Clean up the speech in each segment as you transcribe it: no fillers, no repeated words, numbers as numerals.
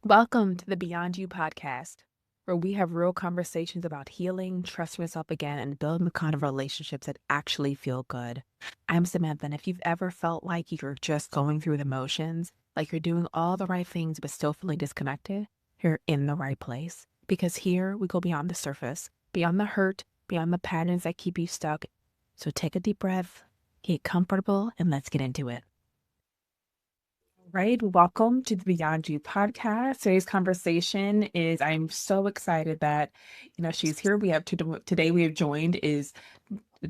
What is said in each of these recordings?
Welcome to the Beyond You podcast, where we have real conversations about healing, trusting yourself again, and building the kind of relationships that actually feel good. I'm Samantha, and if you've ever felt like you're just going through the motions, like you're doing all the right things but still feeling disconnected, you're in the right place. Because here we go beyond the surface, beyond the hurt, beyond the patterns that keep you stuck. So take a deep breath, get comfortable, and let's get into it. Right. Welcome to the Beyond You podcast. Today's conversation is I'm so excited that, she's here. Today we have joined is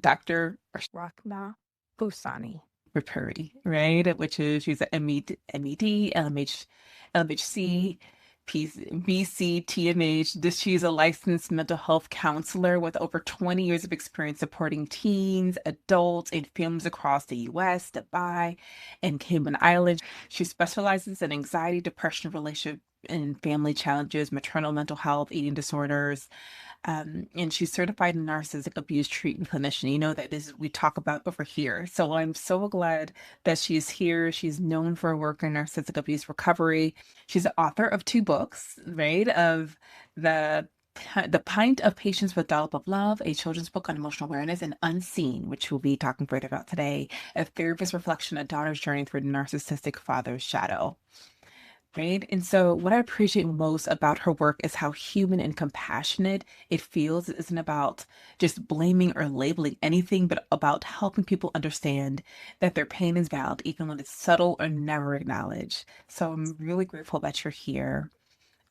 Dr. Rachna Buxani Rapuri, right? Which is she's an MED, LMHC, BC, TMH. She's a licensed mental health counselor with over 20 years of experience supporting teens, adults, and families across the US, Dubai, and Cayman Islands. She specializes in anxiety, depression, relationship and family challenges, maternal mental health, eating disorders, and she's certified in narcissistic abuse treatment clinician. You know that this we talk about over here. So I'm so glad that she's here. She's known for her work in narcissistic abuse recovery. She's the author of two books, right? Of the the Pint of Patience with Dollop of Love, a children's book on emotional awareness, and Unseen, which we'll be talking further about today, a therapist's reflection of daughter's journey through the narcissistic father's shadow. Right. And so, what I appreciate most about her work is how human and compassionate it feels. It isn't about just blaming or labeling anything, but about helping people understand that their pain is valid, even when it's subtle or never acknowledged. So, I'm really grateful that you're here,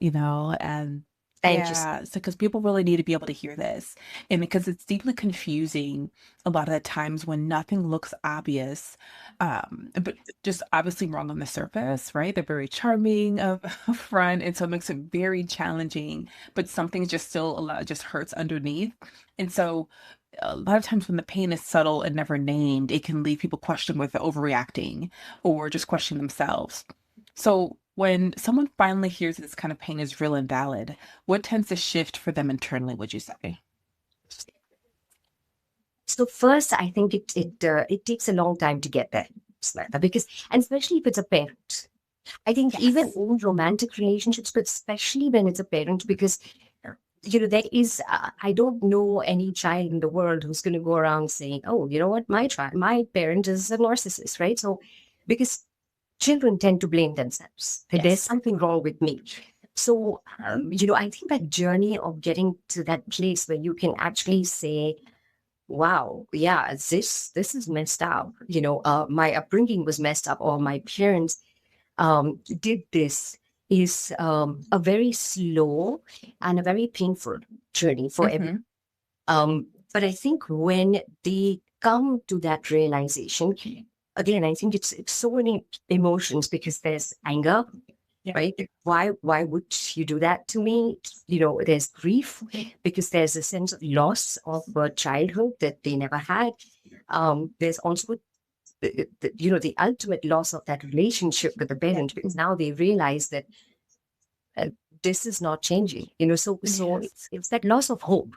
and Thank you. yeah, so because people really need to be able to hear this. And because it's deeply confusing a lot of the times when nothing looks obvious, but just obviously wrong on the surface, right? They're very charming of front, and so it makes it very challenging, but something just still a lot just hurts underneath. And so a lot of times when the pain is subtle and never named, it can leave people questioning with overreacting or just questioning themselves. So when someone finally hears this kind of pain is real and valid, what tends to shift for them internally, would you say? So first, I think it takes a long time to get there, Samantha, because and especially if it's a parent. I think even Yes. in romantic relationships, but especially when it's a parent, because there is I don't know any child in the world who's going to go around saying, "Oh, you know what, my parent is a narcissist," right? So because children tend to blame themselves that there's Yes. something wrong with me. So I think that journey of getting to that place where you can actually say, wow, yeah, this is messed up. My upbringing was messed up, or my parents did this, is a very slow and a very painful journey for everyone. Hmm. But I think when they come to that realization, again, I think it's so many emotions, because there's anger, Yeah. right? Why would you do that to me? There's grief, because there's a sense of loss of a childhood that they never had. There's also the ultimate loss of that relationship with the parent, because now they realize that uh, this is not changing. So Yes. it's that loss of hope,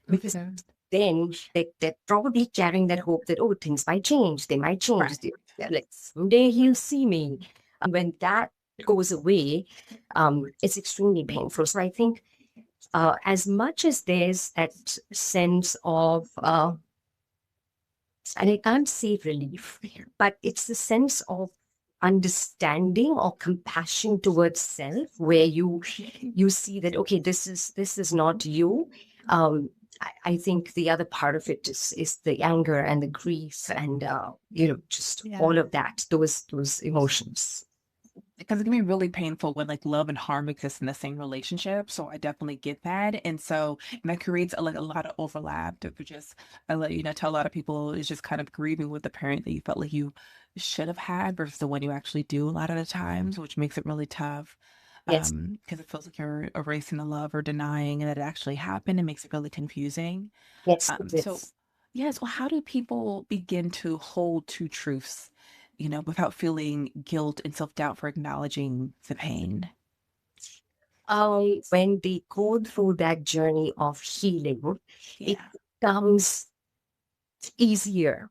because Hmm. then they're probably carrying that hope that, oh, things might change. They might Right. change. They're like, someday he'll see me. When that goes away, it's extremely painful. So I think as much as there's that sense of, and I can't say relief, but it's the sense of understanding or compassion towards self, where you see that, okay, this is not you. I think the other part of it is the anger and the grief, and just Yeah. all of that, those emotions. Because it can be really painful when like love and harm exist in the same relationship. So I definitely get that. And that creates like a lot of overlap to just tell a lot of people is just kind of grieving with the parent that you felt like you should have had versus the one you actually do a lot of the times, which makes it really tough. Yes, Because it feels like you're erasing the love or denying that it actually happened. It makes it really confusing. yes, So yes. yes, well, how do people begin to hold two truths, without feeling guilt and self-doubt for acknowledging the pain? When they go through that journey of healing, it Yeah. becomes easier.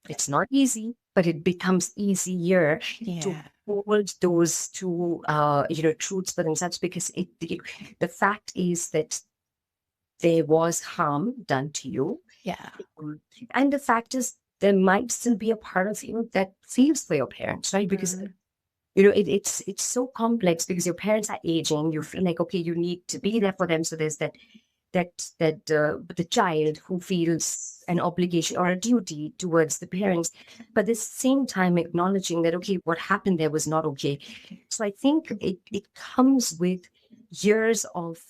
It's not easy, but it becomes easier to Yeah. hold those two, truths for themselves, because the fact is that there was harm done to you. Yeah. And the fact is, there might still be a part of you that feels for your parents, right? Because Mhm. it's so complex, because your parents are aging. You feel like, okay, you need to be there for them. So there's that the child who feels an obligation or a duty towards the parents, but at the same time acknowledging that, okay, what happened there was not okay. So I think it comes with years of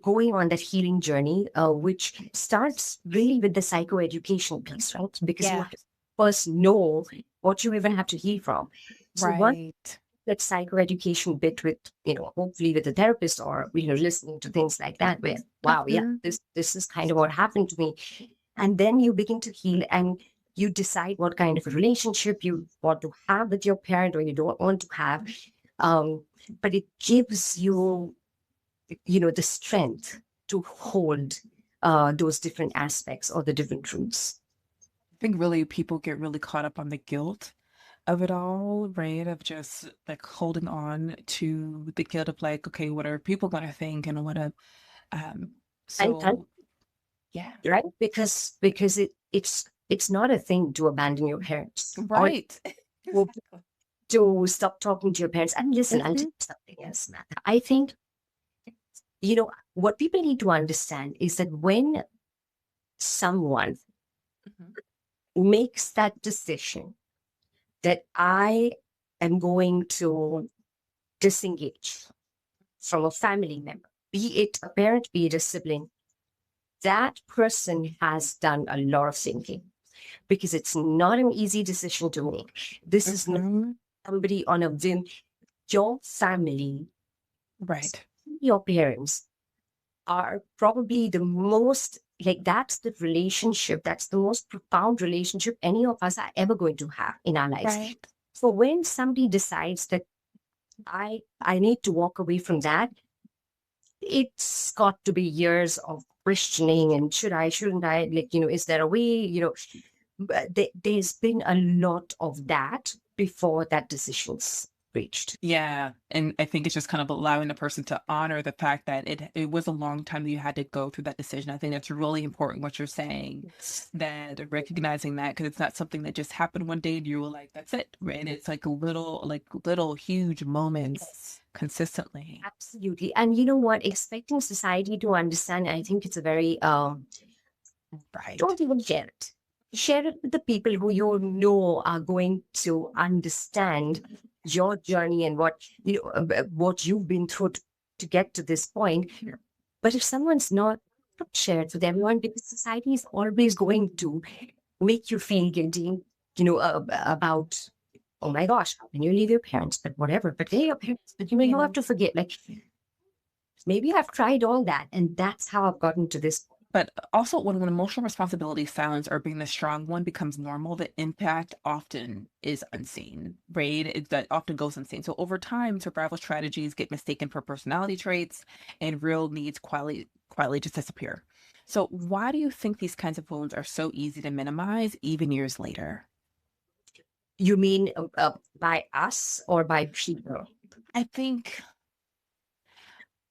going on that healing journey, which starts really with the psychoeducation piece, right? Because you Yeah. have to first know what you even have to heal from. So once Right. that psychoeducation bit with, hopefully with a therapist, or, listening to things like that, where, wow, yeah, Mhm. this is kind of what happened to me. And then you begin to heal, and you decide what kind of a relationship you want to have with your parent, or you don't want to have. Um, but it gives you, the strength to hold those different aspects or the different truths. I think really people get really caught up on the guilt of it all, right? Of just like holding on to the guilt of like, okay, what are people gonna think and what a um And so yeah. right, because it's not a thing to abandon your parents, or Right. to Exactly. stop talking to your parents. And listen, I'll tell Mhm. you something else, Samantha. I think, what people need to understand is that when someone Mhm. makes that decision, that I am going to disengage from a family member, be it a parent, be it a sibling, that person has done a lot of thinking, because it's not an easy decision to make. This is not Mhm. somebody on a whim. Your family, Right. your parents, are probably the most, like, that's the relationship, that's the most profound relationship any of us are ever going to have in our lives. Right. So when somebody decides that I need to walk away from that, it's got to be years of questioning, and should I, shouldn't I, like, is there a way, but there's been a lot of that before that decision's reached. Yeah, and I think it's just kind of allowing the person to honor the fact that it was a long time that you had to go through that decision. I think that's really important what you're saying, Yes. that recognizing that because it's not something that just happened one day and you were like, that's it, right? It's like little huge moments Yes. consistently. Absolutely. And you know what? Expecting society to understand, I think it's a very, Right. don't even share it. Share it with the people who you know are going to understand your journey, and what you've been through to get to this point. But if someone's not, don't share it with everyone, because society is always going to make you feel guilty, about, oh my gosh, how can you leave your parents? But whatever, but they're your parents. But you have to forget, like, maybe I've tried all that, and that's how I've gotten to this. But also, when emotional responsibility silence or being the strong one becomes normal, the impact often is unseen, right? That often goes unseen. So over time, survival strategies get mistaken for personality traits, and real needs quietly just disappear. So why do you think these kinds of wounds are so easy to minimize even years later? You mean by us or by people? I think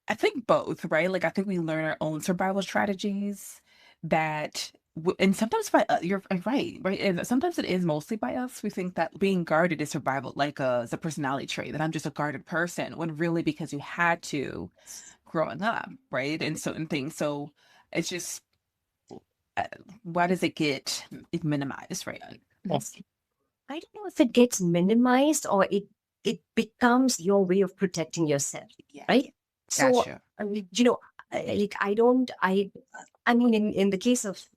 I think both, right? Like I think we learn our own survival strategies that and sometimes by you're right, right? And sometimes it is mostly by us. We think that being guarded is survival, like is a personality trait, that I'm just a guarded person, when really because you had to growing up, right? And certain things. So it's just uh, why does it get minimized, right? Mhm. Yes. I don't know if it gets minimized, or it becomes your way of protecting yourself, Yeah, right? So, gotcha. I mean, like, I don't, I mean, in the case of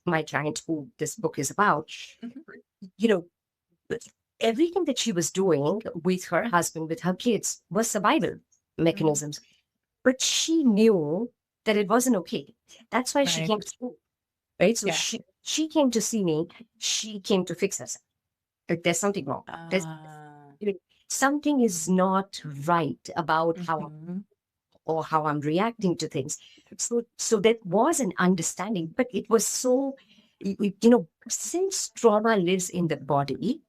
my client who this book is about, Mhm. you know, everything that she was doing with her husband, with her kids, was survival Mhm. mechanisms. But she knew that it wasn't okay. That's why she Right. came to me, right? So Yeah. she came to see me. She came to fix herself. Like, there's something wrong. Uh, You know, something is not right about mhm. how I'm reacting to things. So that was an understanding, but it was so, since trauma lives in the body,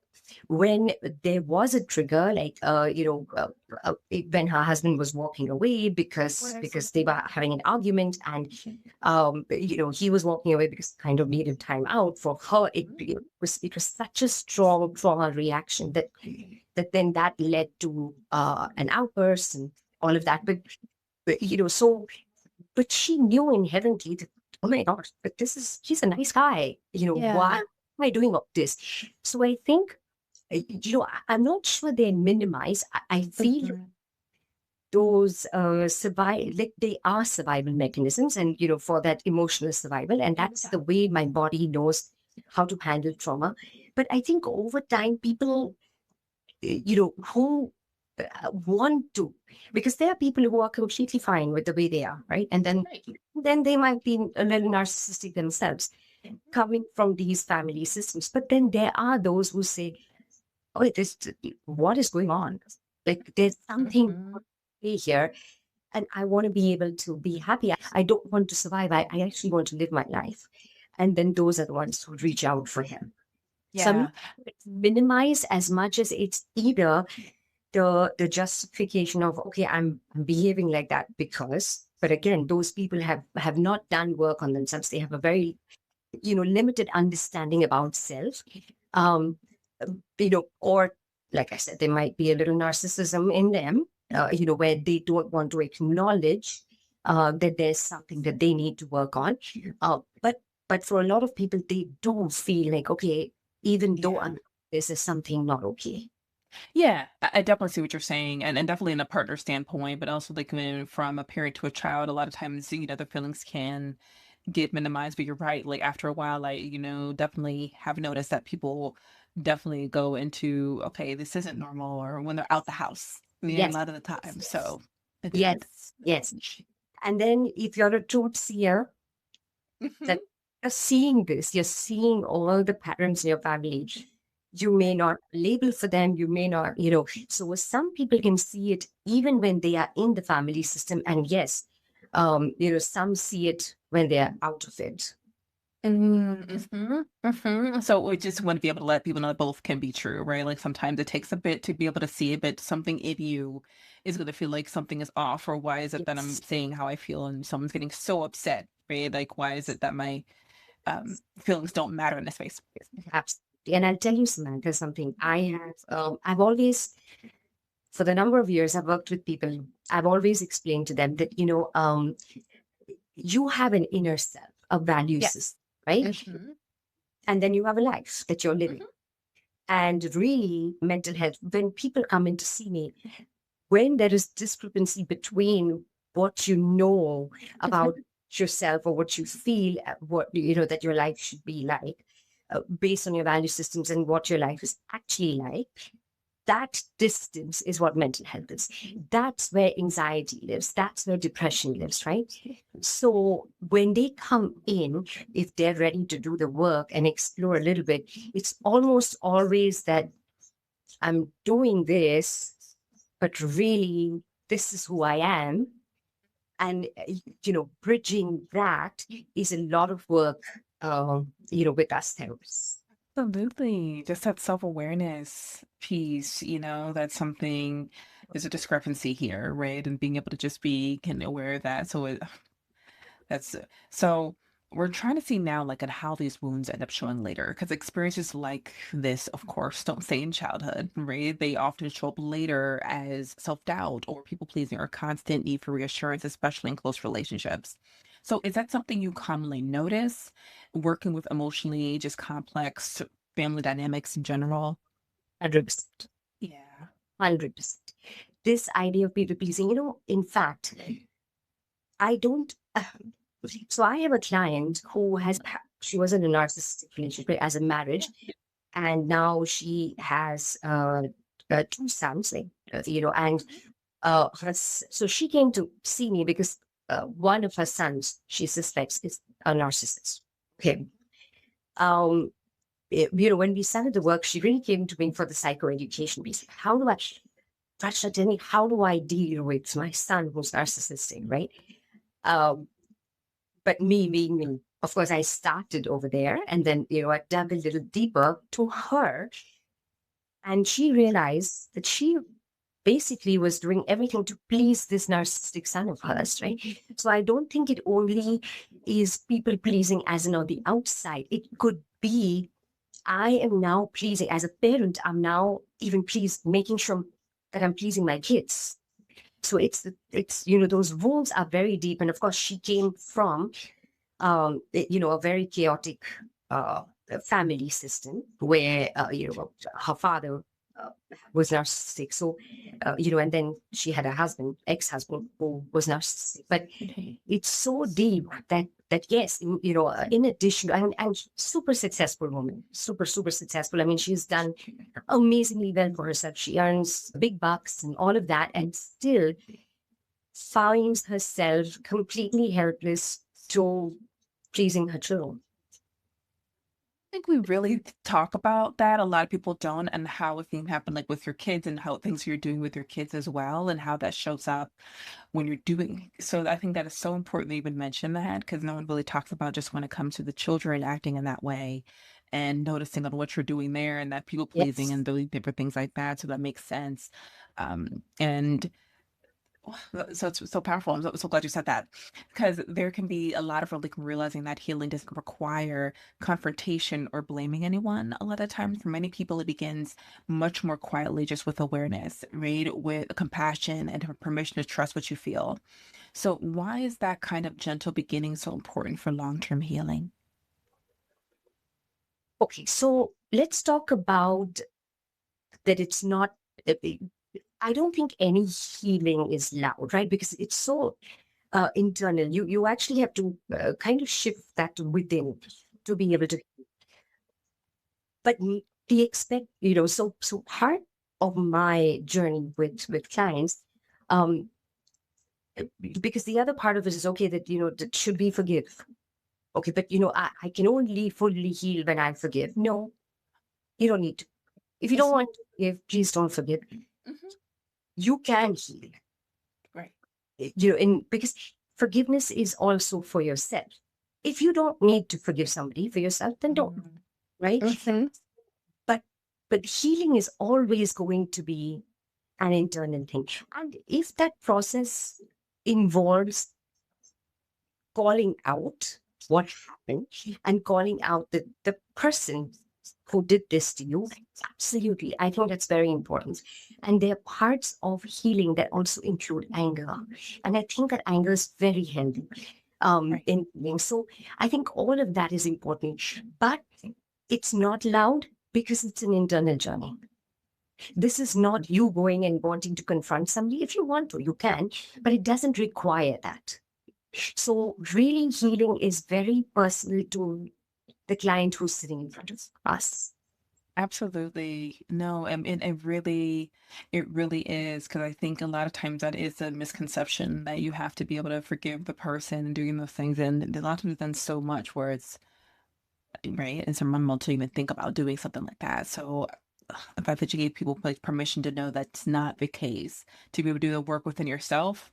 when there was a trigger, like when her husband was walking away because they were having an argument, and he was walking away because kind of needed time out. For her, it was such a strong trauma reaction that then led to an outburst and all of that. But she knew inherently that, oh my gosh, but he's a nice guy. Why am I doing all this? So I think, I'm not sure they minimize. I feel those survive, like they are survival mechanisms, and for that emotional survival, and that's the way my body knows how to handle trauma. But I think over time, people, who want to, because there are people who are completely fine with the way they are, right? And then they might be a little narcissistic themselves, coming from these family systems. But then there are those who say, oh, what is going on? Like there's something here, and I want to be able to be happy. I don't want to survive. I actually want to live my life. And then those are the ones who reach out for him. So I'm Yeah. not minimize as much as it's either the justification of, okay, I'm behaving like that because, but again, those people have not done work on themselves. They have a very limited understanding about self. um or like I said, there might be a little narcissism in them, where they don't want to acknowledge that there's something that they need to work on. But for a lot of people, they don't feel like, okay, even though this is something not okay. Yeah, I definitely see what you're saying, and definitely in a partner standpoint, but also like coming from a parent to a child, a lot of times, the feelings can get minimized, but you're right. Like after a while, definitely have noticed that people definitely go into, okay, this isn't normal, or when they're out the house, a Yes, lot of the time. So it yes, yes. And then if you're a truth seer, that depends. you're seeing this, you're seeing all the patterns in your family. You may not label for them, you may not, so some people can see it even when they are in the family system. And yes, some see it when they're out of it. So we just want to be able to let people know that both can be true, right? Like sometimes it takes a bit to be able to see it, but something in you is going to feel like something is off, or why is it that I'm Yes, saying how I feel and someone's getting so upset, right? Like why is it that my feelings don't matter in this space? absolutely. And I'll tell you, Samantha, something. I've always, for the number of years I've worked with people, I've always explained to them that, you have an inner self, a value Yes. system, right? Mhm. And then you have a life that you're living. Mhm. And really, mental health, when people come in to see me, when there is discrepancy between what you know about yourself or what you feel, what that your life should be like, based on your value systems and what your life is actually like, that distance is what mental health is. That's where anxiety lives. That's where depression lives, right? So when they come in, if they're ready to do the work and explore a little bit, it's almost always that I'm doing this, but really, this is who I am. And, bridging that is a lot of work, with us therapists. Absolutely. Just that self-awareness piece, that's something, there's a discrepancy here, right? And being able to just be kind of aware of that. That's so we're trying to see now, like, at how these wounds end up showing later, because experiences like this, of course, don't stay in childhood, right? They often show up later as self-doubt or people pleasing or constant need for reassurance, especially in close relationships. So, is that something you commonly notice working with emotionally just complex family dynamics in general? 100%. Yeah. 100%. This idea of people pleasing, in fact, I don't. So I have a client who she was in a narcissistic relationship as a marriage, and now she has two sons, like, and so she came to see me because one of her sons she suspects is a narcissist. Okay. Um, when we started the work, she really came to me for the psychoeducation piece. How do I, Rachna, tell me, how do I deal with my son who's narcissistic, right? Um, but me being me, of course, I started over there, and then I dug a little deeper to her. And she realized that she basically was doing everything to please this narcissistic son of hers, right? So I don't think it only is people pleasing as in on the outside. It could be I am now pleasing as a parent. I'm now even pleased, making sure that I'm pleasing my kids. So it's those wounds are very deep, and of course she came from a very chaotic uh, family system where her father uh, was narcissistic. So and then she had a husband, ex-husband, who was narcissistic. But Okay. it's so deep that yes, in addition, and super successful woman, super successful. I mean, she's done amazingly well for herself. She earns big bucks and all of that, and still finds herself completely helpless to pleasing her children. Think we really talk about that. A lot of people don't, and how it can happen like with your kids and how things you're doing with your kids as well, and how that shows up when you're doing. So I think that is so important that you even mention that because no one really talks about just when it comes to the children acting in that way and noticing on what you're doing there and that people pleasing Yes. and doing different things like that. So that makes sense. And so it's so powerful. I'm so glad you said that because there can be a lot of like realizing that healing doesn't require confrontation or blaming anyone. A lot of times, for many people, it begins much more quietly, just with awareness, right? With compassion and permission to trust what you feel. So, why is that kind of gentle beginning so important for long-term healing? Okay, so let's talk about that. It's not. uh, I don't think any healing is loud, right? Because it's so internal. You actually have to kind of shift that within to be able to. But we expect, so part of my journey with clients, um, because the other part of it is okay that that should we forgive. Okay, but I can only fully heal when I forgive. No, you don't need to. If you don't Yes. want to forgive, please don't forgive. Hmm. You can heal. Right. In because forgiveness is also for yourself. If you don't need to forgive somebody for yourself, then don't, right? Mm-hmm. But healing is always going to be an internal thing. And if that process involves calling out what happened and calling out the person who did this to you, absolutely. I think that's very important. And there are parts of healing that also include anger. And I think that anger is very healthy. Right. In so I think all of that is important, but it's not loud because it's an internal journey. This is not you going and wanting to confront somebody. If you want to, you can, but it doesn't require that. So really healing is very personal to the client who's sitting in front of us. Absolutely. No, it really is because I think a lot of times that is a misconception that you have to be able to forgive the person and doing those things. And a lot of times done so much where it's right. It's normal to even think about doing something like that. So the fact that you gave people like permission to know that's not the case, to be able to do the work within yourself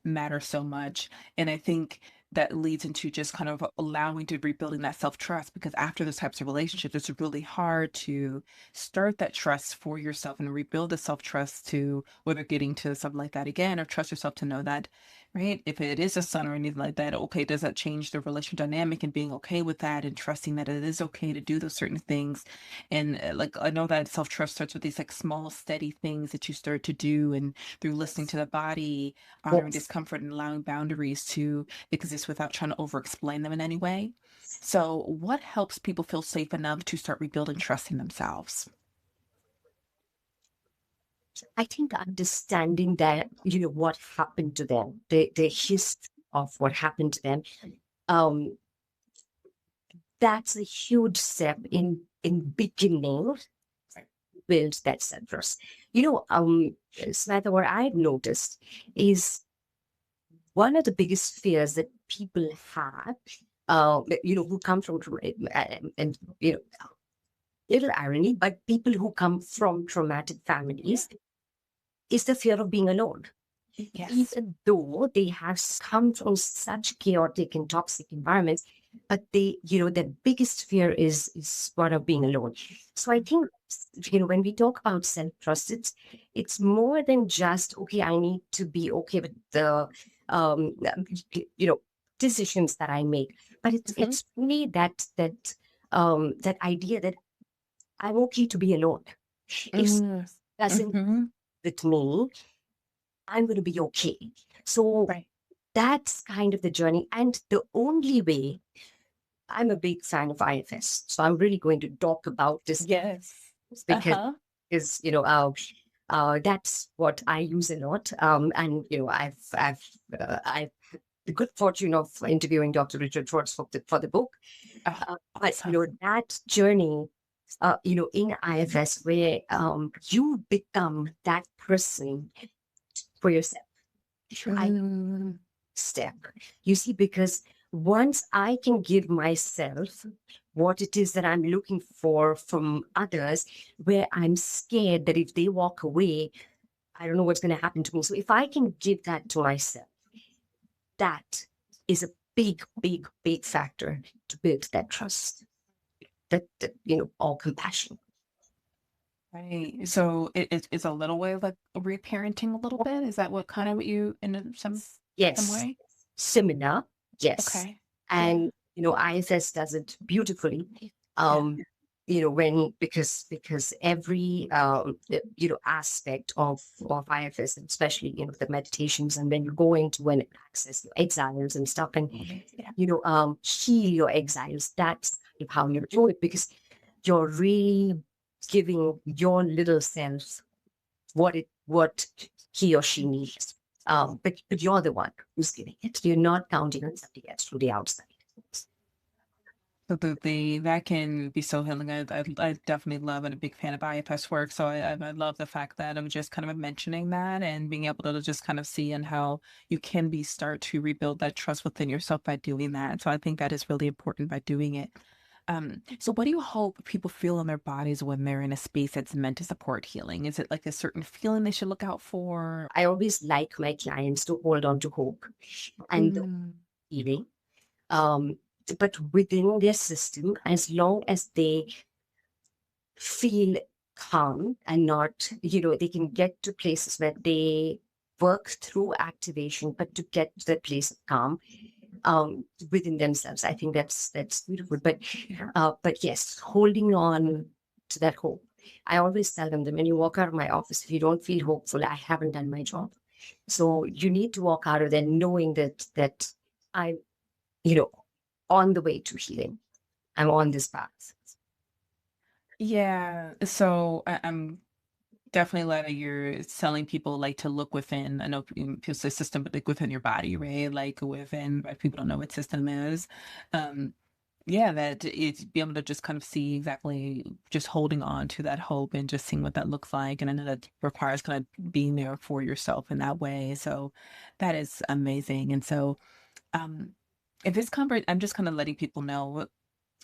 matters so much. And I think that leads into just kind of allowing to rebuilding that self-trust because after those types of relationships, it's really hard to start that trust for yourself and rebuild the self-trust to whether getting to something like that again or trust yourself to know that, right? If it is a son or anything like that, okay, does that change the relationship dynamic and being okay with that and trusting that it is okay to do those certain things and like I know that self trust starts with these like small, steady things that you start to do, and through listening to the body, honoring Yes. discomfort, and allowing boundaries to exist without trying to over explain them in any way. So, what helps people feel safe enough to start rebuilding trust in themselves? I think understanding that, what happened to them, the history of what happened to them, um, that's a huge step in beginning Right. build that self-trust. Samantha, what I've noticed is one of the biggest fears that people have, who come from, and little irony, but people who come from traumatic Yeah. families is the fear of being alone. Yes. Even though they have come from such chaotic and toxic environments, but their biggest fear is one of being alone. So I think, when we talk about self-trust, it's more than just, okay, I need to be okay with the um you know decisions that I make, but it's Mhm. it's really that idea that I'm okay to be alone. If someone Mm. doesn't Mhm. with me, I'm going to be okay. So Right. that's kind of the journey. And the only way, I'm a big fan of IFS. So I'm really going to talk about this Yes. because Uh-huh. is that's what I use a lot. And I've the good fortune of interviewing Dr. Richard Schwartz for the book. Oh, But awesome. that journey, in IFS, where you become that person for yourself. I Mm. step. You see, because once I can give myself what it is that I'm looking for from others, where I'm scared that if they walk away, I don't know what's going to happen to me. So if I can give that to myself, that is a big, big, big factor to build that trust, or compassion. Right. So it's a little way of like reparenting a little bit. Is that what kind of what you in some Yes, way? similar. Yes. Okay. Yeah. And, ISS does it beautifully. Yeah. Because every, aspect of IFS, especially, the meditations, and when you go into when access your exiles and stuff, and, Yeah. heal your exiles, that's kind of how you do it, because you're really giving your little self what he or she needs. But you're the one who's giving it. You're not counting on somebody else through the outside. Absolutely. That can be so healing. I definitely love and a big fan of IFS work. So I love the fact that I'm just kind of mentioning that and being able to just kind of see and how you can be start to rebuild that trust within yourself by doing that. So I think that is really important by doing it. So what do you hope people feel in their bodies when they're in a space that's meant to support healing? Is it like a certain feeling they should look out for? I always like my clients to hold on to hope and Mm, healing. Um, but within their system, as long as they feel calm and not, they can get to places where they work through activation, but to get to that place of calm, within themselves. I think that's beautiful. But yes, holding on to that hope. I always tell them that when you walk out of my office, if you don't feel hopeful, I haven't done my job. So you need to walk out of there knowing that I'm, you know, on the way to healing. I'm on this path. yeah. So I'm definitely like you're telling people like to look within. I know people say system, but like within your body, right? Like within, but people don't know what system is. Um, yeah, that it's be able to just kind of see exactly just holding on to that hope and just seeing what that looks like. And I know that requires kind of being there for yourself in that way. So that is amazing. And so um if this convert I'm just kind of letting people know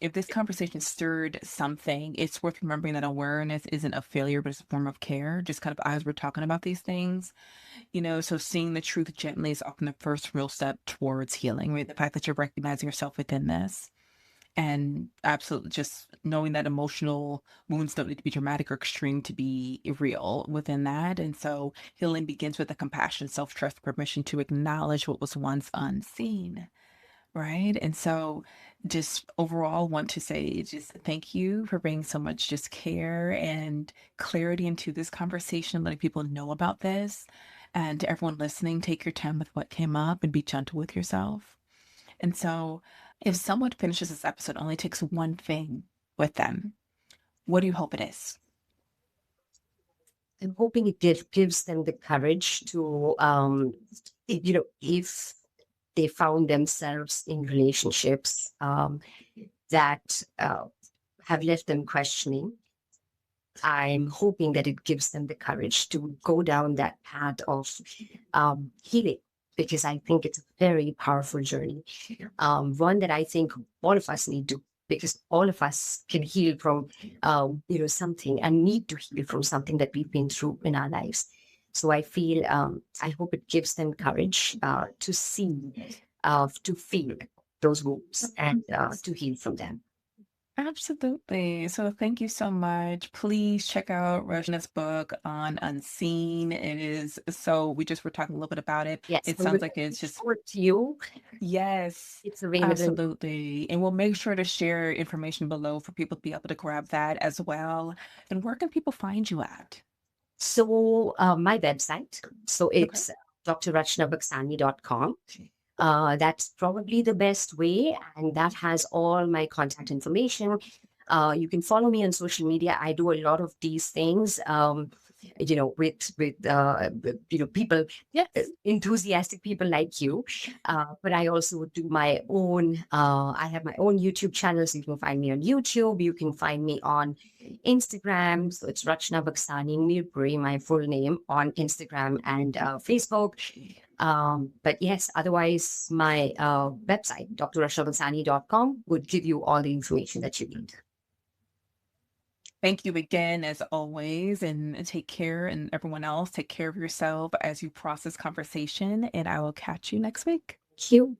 if this conversation stirred something, it's worth remembering that awareness isn't a failure, but it's a form of care. Just kind of as we're talking about these things, so seeing the truth gently is often the first real step towards healing, right? The fact that you're recognizing yourself within this and absolutely just knowing that emotional wounds don't need to be dramatic or extreme to be real within that. And so healing begins with the compassion, self trust, permission to acknowledge what was once unseen. Right. And so just overall want to say just thank you for bringing so much just care and clarity into this conversation, letting people know about this. And to everyone listening, take your time with what came up and be gentle with yourself. And so if someone finishes this episode only takes one thing with them, what do you hope it is? I'm hoping it gives them the courage to, if they found themselves in relationships that have left them questioning, I'm hoping that it gives them the courage to go down that path of healing, because I think it's a very powerful journey. One that I think all of us need to, because all of us can heal from, something, and need to heal from something that we've been through in our lives. So I hope it gives them courage to see, to feel. those wounds and to heal from them. Absolutely. So thank you so much. Please check out Rachna's book on Unseen. It is so we just were talking a little bit about it. Yes, It I'm going sounds like to it's just forward to you. yes, It's available. absolutely. And we'll make sure to share information below for people to be able to grab that as well. And where can people find you at? So my website, so Okay. it's drrachnabuxani.com. That's probably the best way, and that has all my contact information. You can follow me on social media. I do a lot of these things, with people, Yes. enthusiastic people like you. But I also do my own. I have my own YouTube channel, so you can find me on YouTube. You can find me on Instagram. So it's Rachna Buxani Mirpuri, my full name, on Instagram and Facebook. But yes, otherwise, my website, drrachnabuxani.com, would give you all the information that you need. Thank you again, as always, and take care, and everyone else, take care of yourself as you process conversation, and I will catch you next week. Thank you.